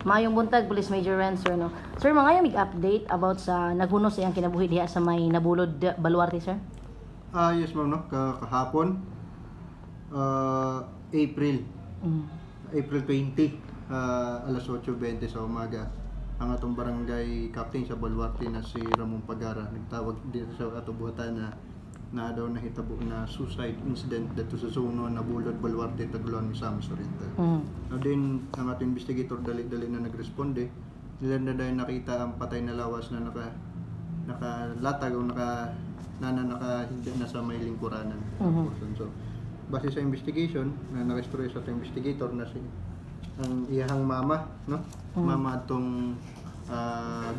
Maayong buntag, Police Major Rancer, no? Sir, mga mig update about sa naghunos iyang kinabuhi diha sa may Nabulod, Baluarte, sir? Yes ma'am, no? Kahapon, April, April 20, alas 8:20 sa umaga, ang atong barangay captain sa Baluarte na si Ramon Pagara nagtawag dito sa ato buhatan na daw nahitabo na suicide incident dito sa zone na Nabulod, Baluarte, Tagloan, Misamis Oriental. Now din ang ating investigator dali-dali na nagresponde, nila na dahil nakita ang patay na lawas na nakalatag o nakahinda na sa may lingkuranan. So, base sa investigation na nakistorya sa ating investigator na si ang iyahang mama, no? Mama atong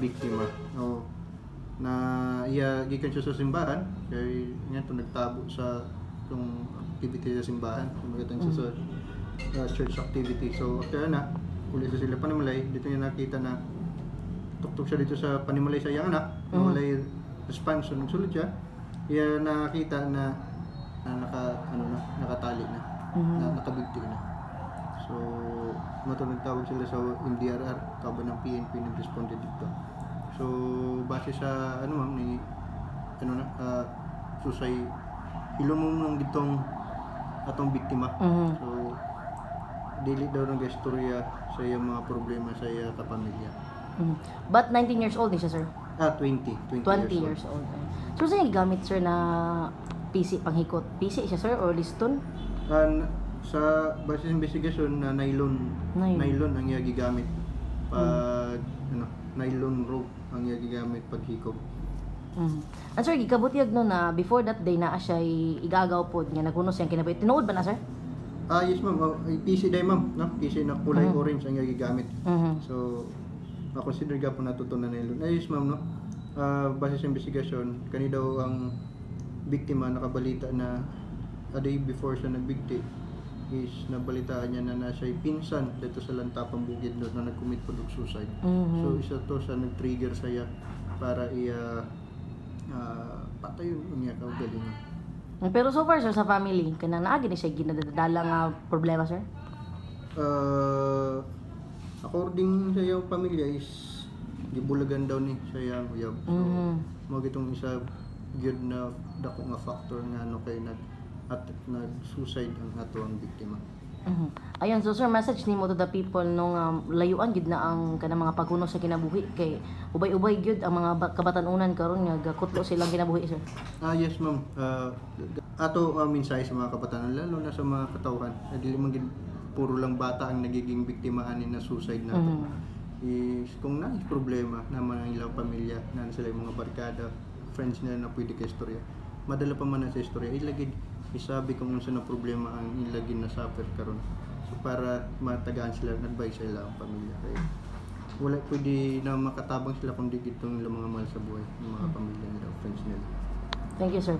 biktima, no? Na iya gikan siya sa simbahan kay ngadto nagtabo sa tong activity sa simbahan, kumagatan siya sa church activity. So after na uli sa sila Panimalay, dito niya nakita na tuktok siya dito sa Panimalay sa iyang anak, walay response. So nagsulod siya, iya nakita na nakatali na, nakabigti na. So nagtawag sila sa MDRR, kaban ng PNP nag-responde dito. So base sa ma'am ni susay hilumong ditong atong biktima. So dili daw ng istorya sa iyang mga problema sa iyang kapamilya. But 19 years old ni siya, sir? 20 years old. So saan niya gamit, sir, na PC panghikot? PC siya, sir, or liston? Sa base sa investigation na nylon ang iya gigamit pag nylon rope ang iya gigamit paghikop. And sir, gikabutyag no na before that day na siya igagaw pod nga naghunos yang kinabuhi. Tinuod ba na, sir? Yes ma'am, PC day ma'am, no? PC na kulay orange ang iya gigamit. So consider ga po natutunan na nylon. Yes ma'am, no? Base sa investigation, kani daw ang biktima nakabalita na a day before siya nagbigti is nabalitaan niya na siya pinsan dito sa Lantapang Bukid no, na nag-commit po ng suicide. So isa to sa nag-trigger saya para patayon niya kaugalingon. Pero so far, sir, sa family kanang naagi ni siya ginadadala nga problema, sir? According sa iyang pamilya is gibulagan daw ni sa iyang uyab. So mo gitong isa gyud na dako nga factor nga kay nag-suicide ang ato ang biktima. Ayun, so sir, message nimo to the people nung layuan gid na ang kanang mga paghunos sa kinabuhi kay ubay-ubay gyud ang mga kabatanunan karon nga gakutlo silang kinabuhi, sir. Yes ma'am. Ato mensahe sa mga kabatanon lalo na sa mga katawhan, dili man gid puro lang bata ang nagiging biktima ani na suicide nato. Kung na problema naman ang ilang pamilya na sila yung mga barkada, friends nila na pwede ka istorya, madala pa man sa istorya ilagid isabi kung unsa na problema ang ilagin na suffer karon. So para matagaan sila, advice sa ilang pamilya kay wala pwede na makatabang sila kung di gitong ilang mga mahal sa buhay ng mga pamilya nila, friends nila. Thank you, sir.